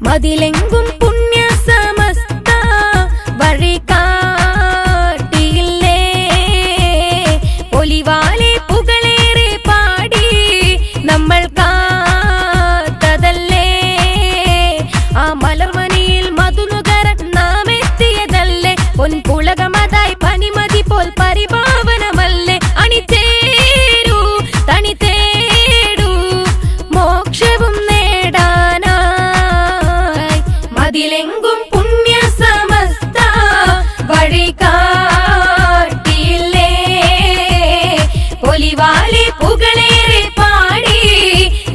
മതിലെങ്കും പുണ്യ സമസ്ത വഴി കാട്ടിയില്ലേ പൊലിവാലെ പുകളേറെ പാടി നമ്മൾ കാത്തതല്ലേ ആ മലർമണിയിൽ മധുനുകരൻ നാം എത്തിയതല്ലേ പൊൻപുളകമതായി പനിമതി പോൽ പരിഭാവനമല്ലേ അണിചേരൂ തണി തേടൂ മോക്ഷവും മതിലെങ്കും പുണ്യ സമസ്ത വഴി കാട്ടിയില്ലേ പൊലിവാലെ പുകളേറെ പാടി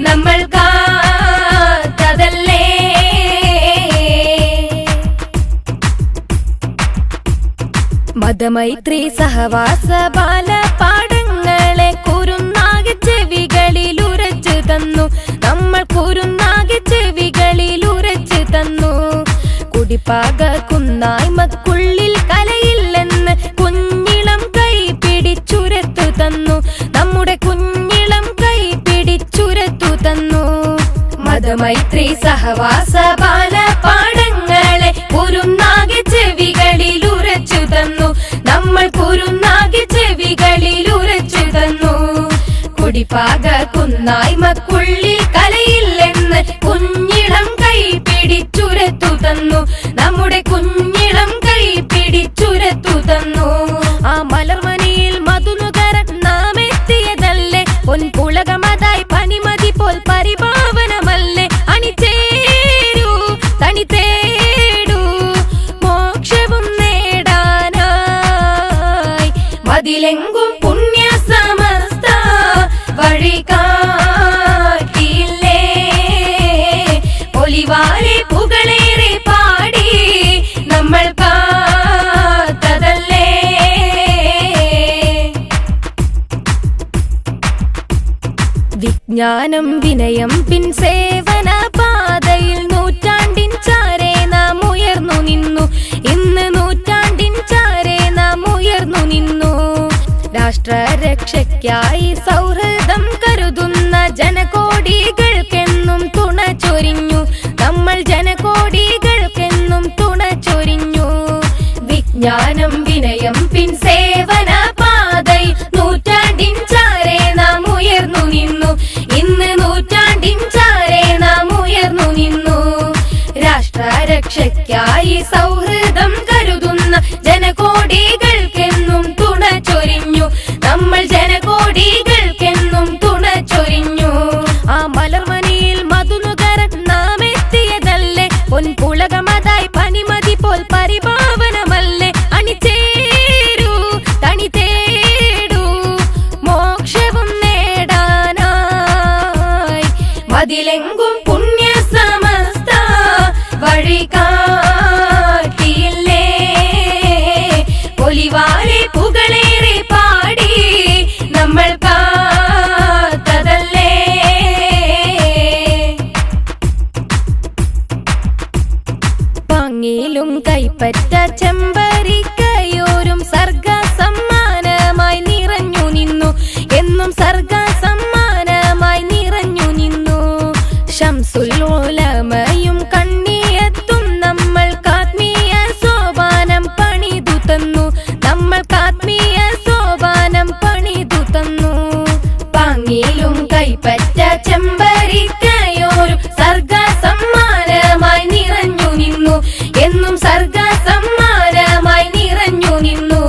നമ്മൾ കാത്തതല്ലേ മതമൈത്രി സഹവാസ ബാലപാഠങ്ങളെ കുരുന്നാകെ ചെവികളിൽ ഉരച്ചു തന്നു നമ്മൾ കുരുന്നാകെ ചെവികളിൽ ഉരച്ചു തന്നു കുടിപ്പാക കുന്നായ്മക്കുള്ളിൽ കലയില്ലെന്ന് കുഞ്ഞിളം കൈ പിടിച്ചുരത്തു തന്നു നമ്മുടെ കുഞ്ഞിളം കൈ പിടിച്ചുരത്തു തന്നു മതമൈത്രി സഹവാസ ബാലപാഠങ്ങളെ കുരുന്നാകെ ചെവികളിൽ ഉരച്ചു തന്നു നമ്മൾ കുരുന്നാകെ ചെവികളിൽ ഉരച്ചു തന്നു കുടിപ്പാക കുന്നായ്മക്കുള്ളിൽ കലയില്ലെന്ന് കുഞ്ഞിളം കൈ പിടിച്ചുരത്തു തന്നു നമ്മുടെ കുഞ്ഞിളം കൈ പിടിച്ചുരത്തു തന്നു ആ മലർമണിയിൽ മധുനുകരൻ നാം എത്തിയതല്ലേ പൊൻപുളകമതായി പനിമതി പോൽ പരിഭാവനമല്ലേ അണിചേരൂ തണി തേടൂ മോക്ഷവും നേടാനായി മതിലെങ്കും പുണ്യ സമസ്ത വഴി കാട്ടിയില്ലേ പൊലിവാലെ പുകളേറെ പാടി നമ്മൾ കാത്തതല്ലേ വിജ്ഞാനം വിനയം പിൻ സേവന പാതയിൽ നൂറ്റാണ്ടിൻ ചാരെ നാം ഉയർന്നു നിന്നു ഇന്ന് നൂറ്റാണ്ടിൻ ചാരെ നാം ഉയർന്നു നിന്നു രാഷ്ട്രരക്ഷയ്ക്കായി സൗഹൃദം കരുതുന്ന ജനകോടികൾക്കെന്നും തുണ ചൊരിഞ്ഞു നമ്മൾ ജനകോടികൾക്കെന്നും തുണ ചൊരിഞ്ഞു വിജ്ഞാനം വിനയം പിൻ സേവന പാതയിൽ നൂറ്റാണ്ടിൻ ചാരെ നാം ഉയർന്നു നിന്നു ഇന്ന് നൂറ്റാണ്ടിൻ ചാരെ നാം ഉയർന്നു നിന്നു രാഷ്ട്രരക്ഷയ്ക്കായി സൗഹൃദം കരുതുന്ന ജനകോടികൾക്കെന്നും തുണ ചൊരിഞ്ഞു നമ്മൾ ജനകോടികൾക്കെന്നും തുണ ചൊരിഞ്ഞു ആ മലർമണിയിൽ മധുനുകരൻ നാം എത്തിയതല്ലേ പൊൻപുളകമതായി പനിമതി പോൽ പരിഭാവനമല്ലേ അണിചേരൂ തണി തേടൂ മോക്ഷവും നേടാനായി മതിലെങ്കും പുണ്യ സമസ്ത വഴി കാട്ടിയില്ലേ പൊലിവാലെ പുകളേറെ പാടി നമ്മൾ കാത്തതല്ലേ പാങ്ങിലും കൈപ്പറ്റ ചെമ്പരിക്കയോരും സർഗ സമ്മാനമായി നിറഞ്ഞു നിന്നു എന്നും സർഗ സമ്മാനമായി നിറഞ്ഞു നിന്നു ശംസുൽ ഉലമയും കണ്ണിയെത്തും നമ്മൾക്കാത്മീയ സോപാനം പണിതു തന്നു നമ്മൾക്കാത്മീയ സോപാനം പണിതു തന്നു പാങ്ങിലും കൈപ്പറ്റ ചെമ്പരിക്കയോരും സർഗ സമ്മാനമായി നിറഞ്ഞു നിന്നു എന്നും സർഗ സമ്മാനമായി നിറഞ്ഞു നിന്നു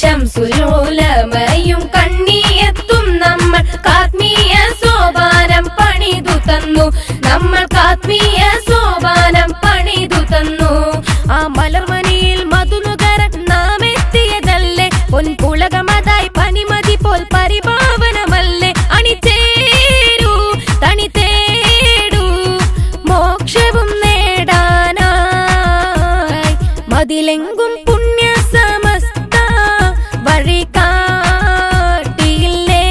ശംസുൽ ഉലമയും കണ്ണിയെത്തും നമ്മൾക്കാത്മീയ സോപാനം പണിതു തന്നു നമ്മൾക്കാത്മീയ സോപാനം പണിതു തന്നു ആ മലർമണിയിൽ മധുനുകരൻ നാം എത്തിയതല്ലേ പൊൻപുളകമതായി പനിമതി പോൽ പരിഭാവനമല്ലേ അണിചേരൂ തണി തേടൂ മോക്ഷവും നേടാനായി മതിലെങ്കും പുണ്യ സമസ്ത വഴി കാട്ടിയില്ലേ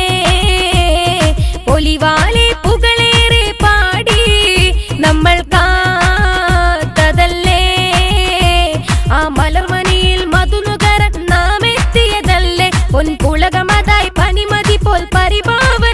ജർമ്മനിയിൽ മധുനുകരൻ നാം എത്തിയതല്ലേ പൊൻപുളകമതായി പനിമതി പോൽ പരിഭാവ